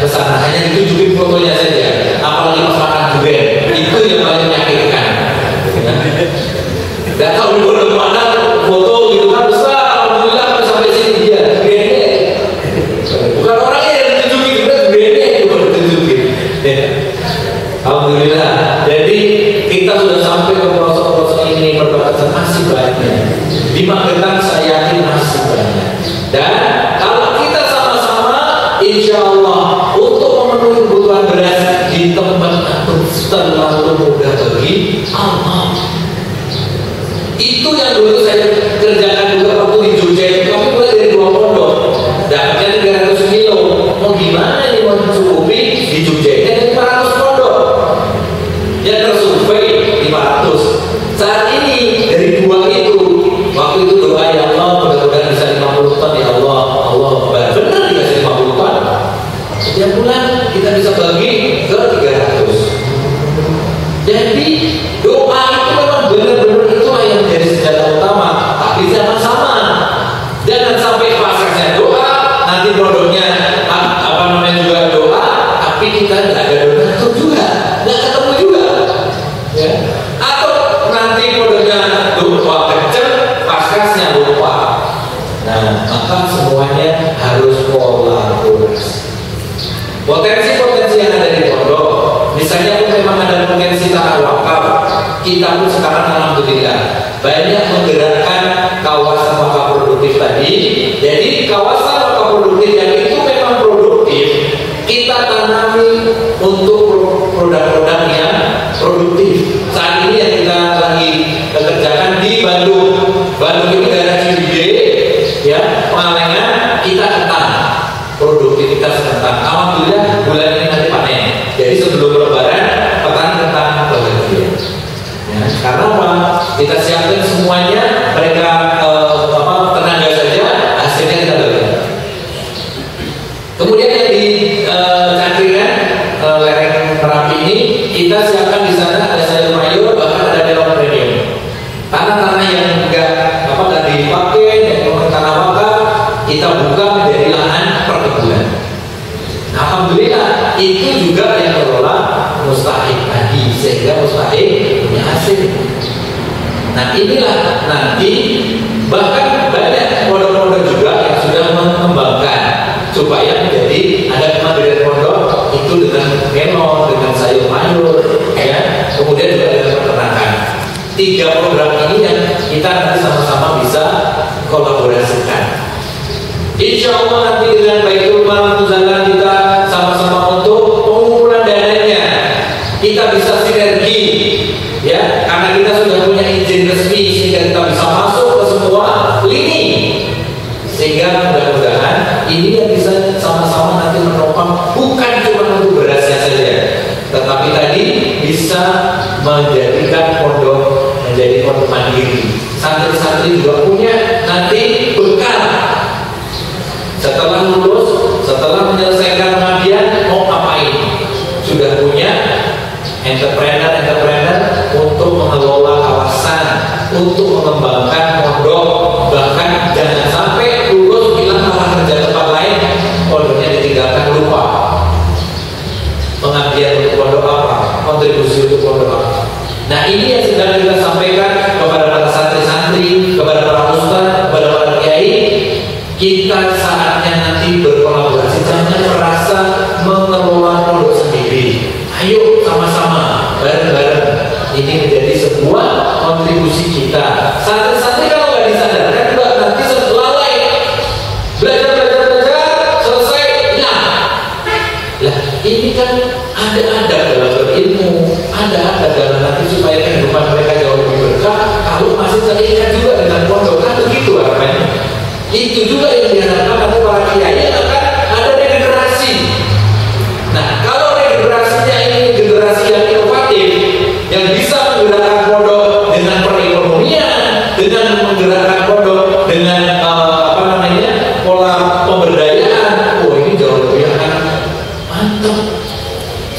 sana, hanya ditunjukin fotonya saja. Apalagi masyarakat durian, itu yang paling menyakitkan. Gak tahu di mana foto gitu kan besar, alhamdulillah kan sampai sini dia duriannya. Bukan orangnya yang ditunjukin, juga duriannya yang ditunjukin. Alhamdulillah. Jadi kita sudah sampai ke pelosok-pelosok ini, perbatasan masih banyak. Di Magelang saya yakin masih banyak. Dan kalau kita sama-sama, insya Allah untuk memenuhi kebutuhan beras di tempat antum terlalu mudah bagi Allah. Itu yang dulu saya kerjakan juga waktu di Jogja itu. Kami mulai dari 2 pondok, dapatnya 300 kilo. Mau gimana ini mau mencukupi di Jogja ini ada 500 pondok yang tersurvei 500. Saat ini dari 2 itu, waktu itu doa ya Allah mudah-mudahan bisa 50 ton ya Allah. Allah benar dikasih 50 ton. Setiap bulan kita bisa tapi kita nggak ada donatur juga, nggak ketemu juga, ya. Atau nanti modalnya lupa kenceng, paskasnya lupa. Nah, maka semuanya harus kolaborasi. Potensi-potensi yang ada di pondok, misalnya pun memang ada potensi tanah wakaf, kita pun sekarang alhamdulillah banyak menggerakkan kawasan wakaf produktif tadi. Jadi kawasan wakaf produktif yang itu memang produktif, kita tanami untuk produk-produk yang produktif. Saat ini yang kita lagi kerjakan di Bandung. Bandung itu daerah Ciwidey, ya, Pangalengan, kita ketan produktivitas ketan. Alhamdulillah bulan ini nanti panen. Jadi sebelum Lebaran petani ketan bahagia. Ya, karena apa? Kita siapkan semuanya, mereka tenaga saja, hasilnya kita bagi. Kemudian yang di Cangkringan, lereng Merapi ini, kita siapkan di sana ada sayur mayur, bahkan ada melon premium. Tanah-tanah yang enggak dipakai, yang tanah wakaf, kita buka menjadi lahan perkebunan. Nah, alhamdulillah itu juga yang kelola mustahik tadi, sehingga mustahik punya hasil. Nah, inilah nanti bahkan banyak pondok-pondok juga yang sudah mengembangkan supaya menjadi ada kemandirian pondok itu dengan melon, dengan sayur mayur, ya, kemudian juga dengan peternakan. 3 program ini yang kita nanti sama-sama bisa kolaborasikan. Insya Allah nanti dengan Baitul Mal Muzalah kita sama-sama untuk pengumpulan dananya kita bisa sinergi, ya, karena kita sudah punya izin resmi sehingga kita bisa masuk ke semua lini, sehingga mudah-mudahan ini yang bisa sama-sama nanti menopang bukan cuma untuk berasnya saja, tetapi tadi bisa menjadikan pondok menjadi pondok mandiri. Santri-santri juga punya nanti bekal setelah lulus, setelah menyelesaikan pengabdian mau ngapain, sudah punya entrepreneur untuk mengelola kawasan, untuk mengembangkan pondok. Bahkan jangan sampai lulus bilang malah kerja tempat lain, pondoknya ditinggalkan, lupa pengabdian untuk pondok apa, kontribusi untuk pondok apa. Nah, ini yang sedang kita sampaikan kepada para santri-santri, kepada para ustaz, kepada para kiai. Kita saatnya nanti berkolaborasi, jangan merasa mengelola pondok sendiri. Ayo sama-sama, bareng-bareng. Ini menjadi sebuah kontribusi kita. Santri-santri kalau nggak disadarkan juga nanti lalai. Belajar, selesai, hilang. Lah, ini kan ada dalam berilmu, ada dalam nanti supaya kehidupan mereka jauh lebih berkah. Kalau masih terikat juga dengan pondok, kan begitu harapannya. Itu juga yang diharapkan nanti para kiai akan ada regenerasi. Nah, kalau regenerasinya ini generasi yang inovatif, yang bisa menggerakkan pondok dengan perekonomian, dengan menggerakkan pondok dengan pola pemberdayaan, ini jauh lebih akan mantap.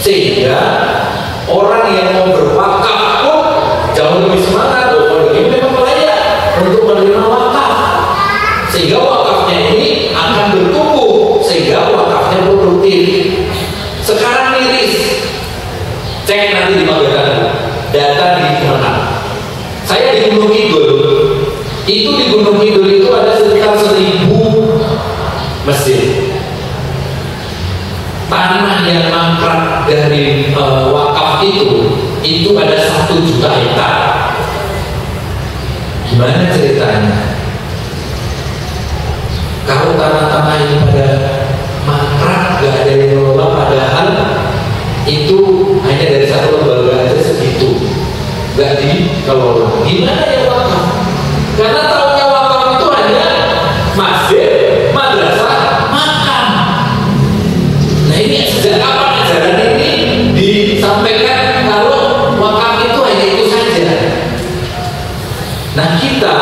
Sehingga orang yang mau berwakaf pun jauh lebih semangat. Pondok ini memang layak untuk menerima wakaf, sehingga wakafnya ini akan bertumbuh, sehingga wakafnya produktif. Sekarang miris, cek nanti di Magelang, data di Kemenang. Saya di Gunung Kidul, di Gunung Kidul itu ada sekitar 1000 masjid. Tanah yang mangkrak dari wakaf itu ada 1 juta hektar. Gimana ceritanya? Kalau tanah-tanah ini pada mangkrak, gak ada yang mengelola, padahal itu hanya dari 1 lembaga aja segitu, gak dikelola. Gimana yang wakaf? Karena tahunya wakaf itu hanya masjid, madrasah, makam. Nah, ini sejak kapan ajaran ini disampaikan kalau wakaf itu hanya itu saja? Nah, kita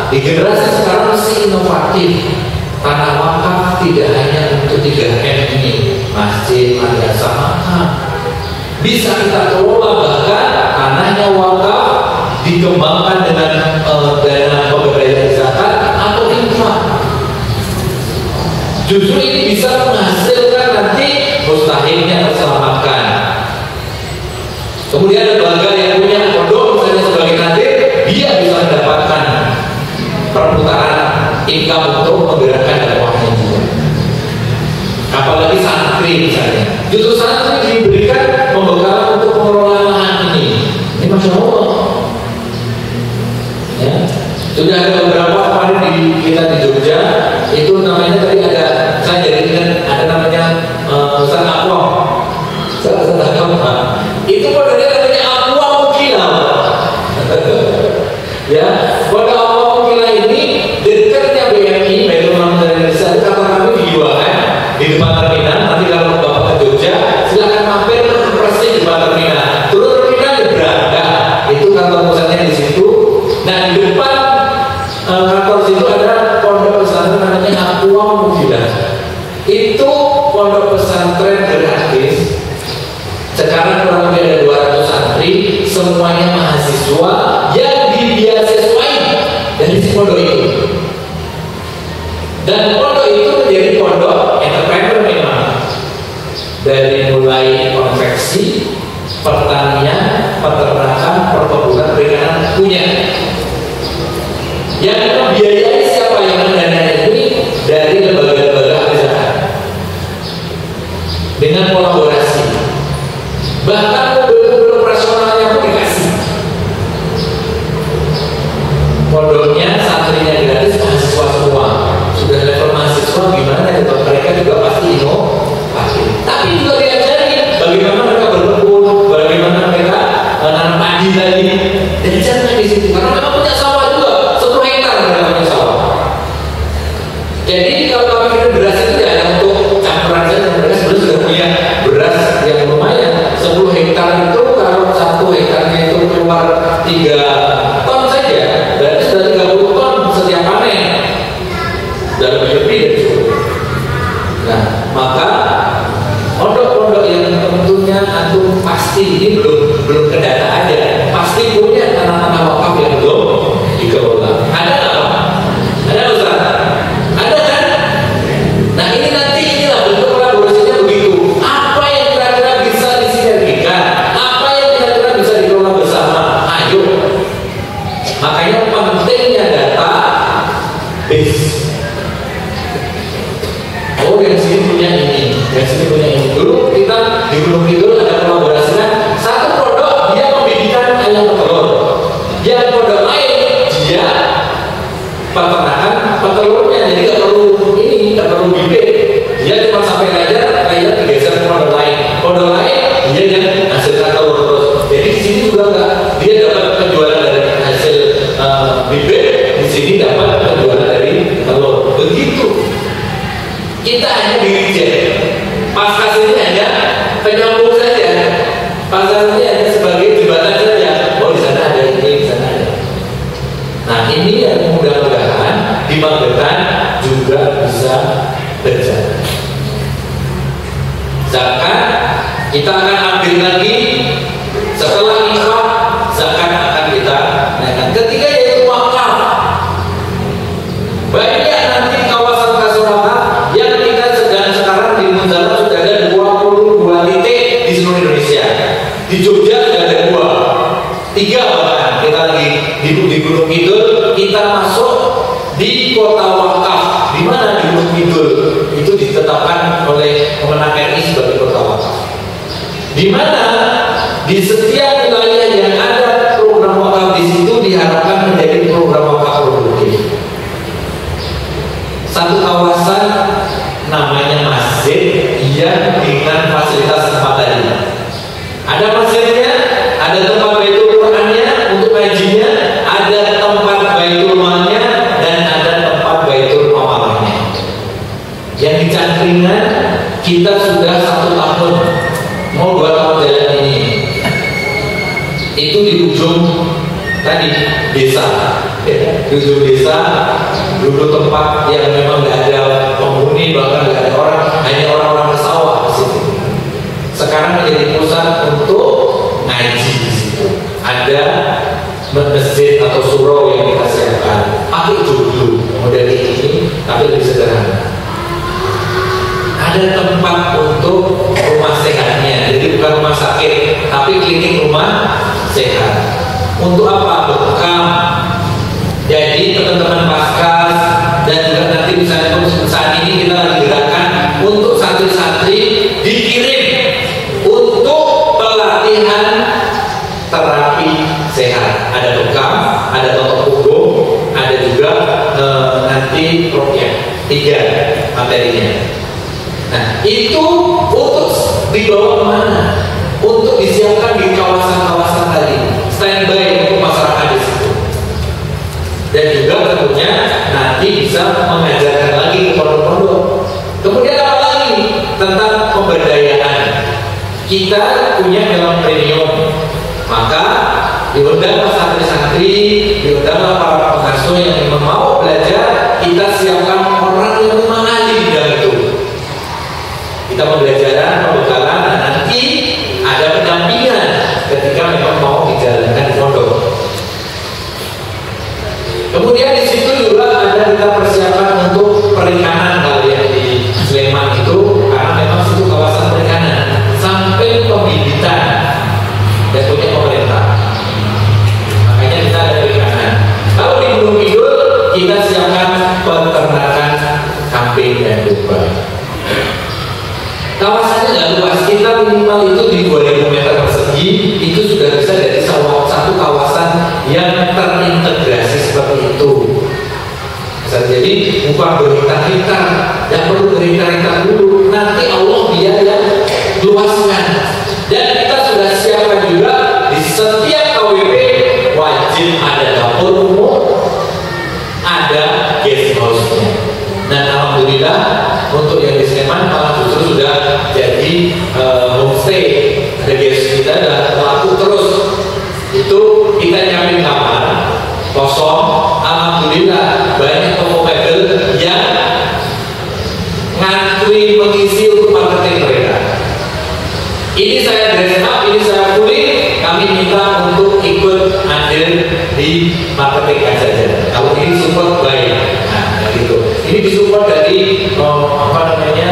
di generasi sekarang masih inovatif. Tanah wakaf tidak hanya untuk 3M ini, masjid, madrasah, makam, bisa kita kelola. Bahkan tanahnya wakaf dikembangkan dengan dana pemberdayaan zakat atau infak. Justru ini bisa menghasilkan nanti mustahilnya terselamatkan. Kemudian lembaga yang punya pondok misalnya sebagai nadir, dia bisa mendapatkan perputaran income untuk menggerakkan dakwahnya juga. Apalagi santri misalnya, justru santri diberikan pembekalan untuk mengelola lahan ini. Ini Masya Allah. Ya, sudah ada beberapa kemarin kita di Jogja, itu namanya tadi ada, saya jadikan ada namanya Ustaz Aqwa. Itu modelnya namanya Aqwa Mukilah. Ya, pada Aqwa Mukilah ini dekatnya BMI, Baitul Mal Indonesia, kantor kami di Jualan di depan terminal. Nanti kalau Bapak ke Jogja, silakan mampir persis di depan terminal. Turun terminal di Braga, itu kantor pusatnya di situ. Nah, di depan kantor situ ada pondok pesantren namanya Aqwa Mukilah. Itu pondok pesantren gratis. Sekarang kurang lebih ada 200 santri, semuanya mahasiswa yang dibiasiswain dari si pondok itu. Dan pondok itu menjadi pondok entrepreneur memang. Dari mulai konveksi, pertanian, peternakan, perkebunan, perikanan punya. Yang membiayai siapa yang mendanai ini dari lembaga-lembaga zakat dengan kolaborasi. Bahkan mobil-mobil operasionalnya pun dikasih. Pondoknya, santrinya gratis, mahasiswa semua. Sudah level mahasiswa gimana ya, mereka juga pasti inovatif. Tapi juga diajari bagaimana mereka berkebun, bagaimana mereka menanam padi tadi. Diajarkan di situ karena mereka punya sawah juga, 10 hektar mereka punya sawah. Jadi kalau kami minum beras itu ya untuk campuran saja, mereka sebenarnya sudah punya beras yang lumayan. 10 hektar itu kalau 1 hektarnya itu keluar 3 ton saja, berarti sudah 30 ton setiap panen. Dan lebih dari itu. Nah, maka pondok-pondok yang tentunya antum pasti ini belum kedata aja, pasti punya tanah-tanah wakaf yang belum dikelola. Ada apa? Ada Ustaz? Ada kan? Nah, ini nanti inilah bentuk kolaborasinya begitu. Apa yang kira-kira bisa disinergikan? Apa yang kira-kira bisa dikelola bersama? Ayo. Makanya pentingnya data base. Oh, yang sini punya ini, yang sini punya ini. Dulu kita di Gunung Kidul ada kolaborasi kan? Satu pondok dia membibikan ayam petelur, yang pondok lain dia peternakan petelurnya, jadi nggak perlu ini, nggak perlu bibit. Dia cuma sampai aja digeser ke pondok lain. Pondok lain dia yang hasilkan telur terus. Jadi di sini juga nggak, dia dapat penjualan dari hasil bibit, di sini dapat penjualan dari telur. Begitu. Kita hanya dirijen, pas hasilnya hanya penyambung saja, pas hasilnya hanya sebagai jembatan saja. Oh, di sana ada ini, di sana ada. Nah, ini yang mudah-mudahan di Magetan juga bisa berjalan. Zakat kita akan ambil lagi setelah infak, zakat akan kita naikkan. Ketiga yaitu wakaf. Banyak nanti kawasan kasurata yang kita sedang sekarang di Munzala sudah ada 22 titik di seluruh Indonesia. Di Jogja sudah ada 2, 3 bahkan. Kita lagi di Gunung Kidul, kita masuk di kota wakaf. Di mana di Gunung Kidul? Itu ditetapkan oleh Kemenang RI sebagai kota wakaf. Di mana di setiap wilayah yang ada program wakaf di situ diharapkan menjadi program wakaf produktif. Satu kawasan namanya masjid yang dengan fasilitas tempat tadi. Ada masjidnya, ada tempat Baitul Qur'annya untuk ngajinya, ada tempat Baitul Malnya, dan ada tempat Baitul Amalnya. Yang di Cangkringan kita sudah 1 tahun, mau 2 tahun jalan ini. Itu di ujung tadi desa, di ujung desa. Dulu tempat yang memang nggak ada penghuni, bahkan nggak ada orang, hanya orang-orang bersawah di situ. Sekarang menjadi pusat untuk ngaji di situ. Ada masjid atau surau yang kita siapkan. Pakai dulu model ini, tapi lebih sederhana. ada tempat untuk rumah sehatnya. Jadi bukan rumah sakit, tapi klinik rumah sehat. Untuk apa? Bekam. Jadi teman-teman Paskas dan juga nanti misalnya saat ini kita lagi gerakan untuk santri-santri dikirim untuk pelatihan terapi sehat. Ada bekam, ada totok punggung, ada juga nanti roknya. 3 materinya. Nah, itu untuk dibawa kemana? Untuk disiapkan di kawasan-kawasan tadi, standby untuk masyarakat di situ. Dan juga tentunya nanti bisa mengajarkan lagi ke pondok-pondok. Kemudian apa lagi? Tentang pemberdayaan. Kita punya dalam premium, maka diundanglah santri-santri, diundanglah para pengasuh yang memang mau belajar. Kita siapkan orang yang memang ahli di bidang itu. Kita pembelajaran, pembekalan, dan nanti ada pendampingan ketika memang mau dijalankan di pondok. Kemudian di situ juga ada kita persiapan untuk perikanan kali ya di Sleman itu, karena memang situ kawasan perikanan sampai pembibitan dan punya pemerintah. Makanya kita ada perikanan. Kalau di Gunung Kidul kita siapkan peternakan kambing dan domba. Kawasannya nggak luas, kita minimal itu di 2000 meter persegi itu sudah bisa dari satu kawasan yang terintegrasi seperti itu. Bisa jadi bukan berhektar-hektar, yang perlu berhektar-hektar dulu. Nanti Allah biar yang luaskan. Dan kita sudah siapkan juga di setiap KWP wajib ada dapur umum, ada guest house-nya. Dan alhamdulillah untuk yang di Sleman malah justru sudah jadi homestay. Ada guest kita dan laku terus. Itu kita nyamin kamar kosong. Alhamdulillah banyak toko mebel yang ngantri mengisi untuk marketing mereka. Ini saya dress up, ini saya kulit. Kami minta untuk ikut andil di marketing saja. Kalau ini support baik. Nah, gitu. Ini disupport dari apa namanya?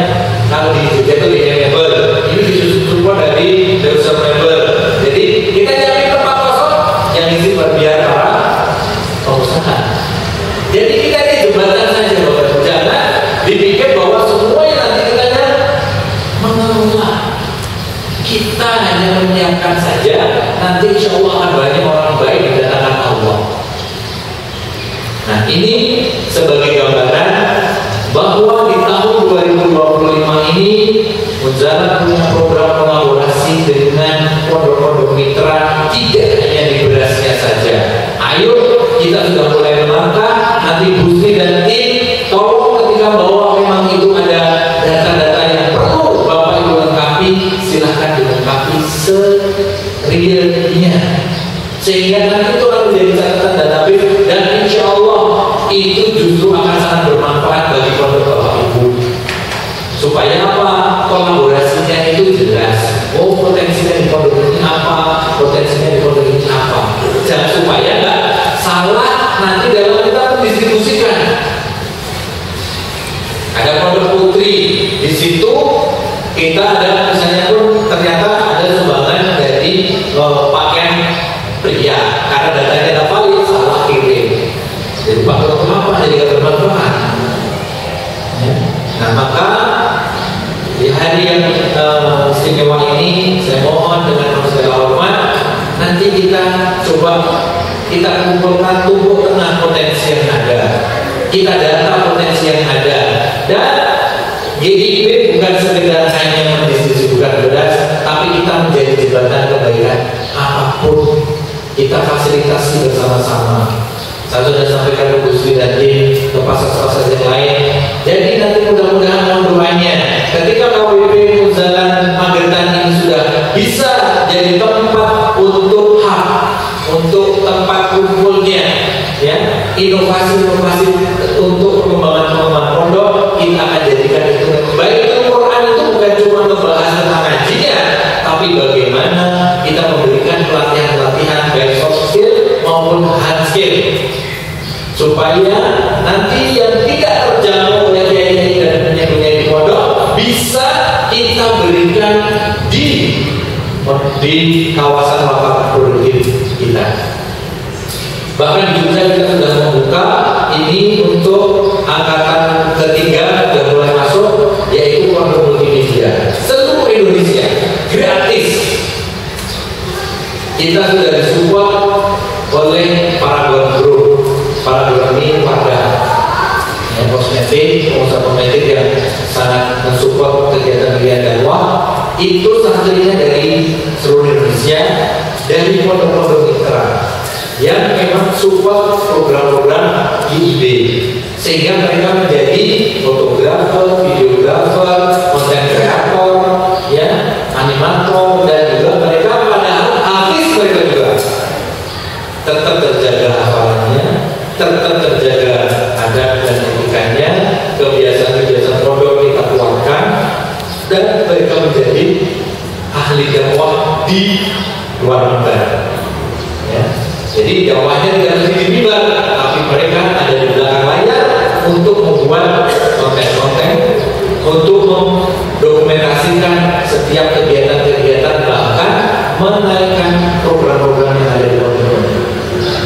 Kalau di Jogja itu di mebel. Ini disupport dari Dewasa Mebel. Jadi kita cari tempat kosong yang isi biar para pengusaha. Jadi kita ini jembatan saja, Bapak. Jangan dipikir bahwa semuanya nanti kita mengelola. Kita hanya menyiapkan saja. Nanti insya Allah akan banyak orang baik di datangan Allah. Nah, ini sebagai gambaran bahwa di tahun 2025 ini Munzalah punya program kolaborasi dengan pondok-pondok mitra, tidak hanya di berasnya saja. Ayo kita sudah mulai melangkah. Nanti Busri dan tim tolong ketika bahwa memang itu ada data-data yang perlu Bapak Ibu lengkapi, silahkan dilengkapi serealnya, sehingga nanti itu akan menjadi catatan database dan insya Allah itu justru akan sangat bermanfaat bagi pondok Bapak Ibu. Supaya apa? Kolaborasinya itu jelas. Oh, potensinya di pondok ini apa? Potensinya di pondok ini apa? Jangan supaya nggak salah nanti dalam kita mendistribusikan. Ada pondok putri di situ kita ada misalnya pun ternyata ada sumbangan dari pakaian pria karena datanya tidak valid, salah kirim. Jadi pondok apa? Jadi nggak bermanfaat. Nah, maka di hari yang istimewa ini saya mohon dengan segala hormat nanti kita coba kita kumpulkan tubuh tengah potensi yang ada, kita data potensi yang ada, dan GIP bukan sekedar hanya mendistribusikan beras, tapi kita menjadi jembatan kebaikan apapun kita fasilitasi bersama-sama. Saya sudah sampaikan ke Busri dan tim, ke pasar-pasar yang lain. Jadi nanti mudah-mudahan mohon doanya ketika KWP Munzalah Magetan ini sudah bisa jadi tempat untuk untuk tempat kumpulnya, ya, inovasi-inovasi untuk pengembangan pondok, kita akan jadikan itu. Baik itu Quran itu bukan cuma membahas tentang ngajinya, tapi bagaimana kita memberikan pelatihan-pelatihan baik soft skill maupun hard skill, supaya nanti yang tidak terjangkau oleh kiai dan penyanyi di pondok bisa kita berikan di kawasan lapangan produktif kita. Bahkan juga kita sudah membuka ini untuk angkatan ketiga yang mulai masuk, yaitu produk multimedia seluruh Indonesia gratis. Kita sudah disupport oleh para guru ini, pada kosmetik, pengusaha kosmetik yang sangat mensupport kegiatan-kegiatan dakwah. Itu satunya dari seluruh Indonesia, dari pondok-pondok mitra yang memang support program-program IIB, sehingga mereka menjadi fotografer, videografer, konten kreator, ya, animator, dan juga mereka padahal artis mereka juga tetap terjaga hafalannya, tetap terjaga adab dan etikanya, kebiasaan-kebiasaan produk kita keluarkan, dan mereka menjadi ahli dakwah di luar mimbar. Ya. Jadi dakwahnya tidak harus di mimbar, tapi mereka ada di belakang layar untuk membuat konten-konten, untuk mendokumentasikan setiap kegiatan-kegiatan, bahkan menaikkan program-program yang ada di pondok.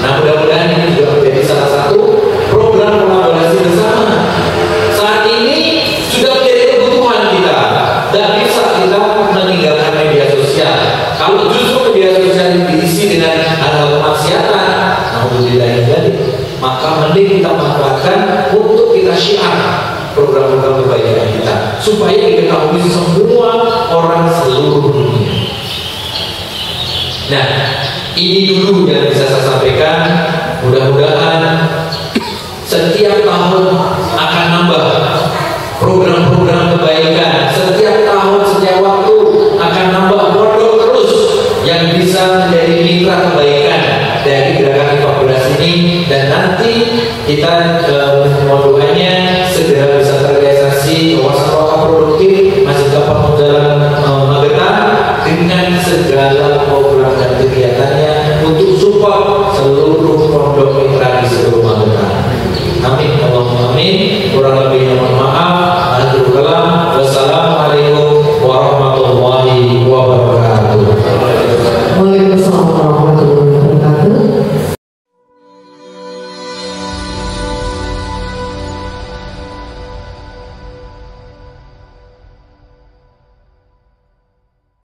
Nah, mudah-mudahan ini juga menjadi salah satu program kolaborasi bersama. Saat ini sudah menjadi kebutuhan kita. Tidak bisa kita meninggalkan media sosial. Kalau justru media sosial diisi dengan hal-hal kemaksiatan, maka mending kita manfaatkan untuk kita syiar program-program kebaikan kita, supaya diketahui semua orang seluruh dunia. Nah, ini dulu yang bisa saya sampaikan. Mudah-mudahan setiap tahun akan nambah program-program kebaikan. Setiap tahun, setiap waktu akan nambah pondok terus yang bisa menjadi mitra kebaikan dari gerakan 14 ini. Dan nanti kita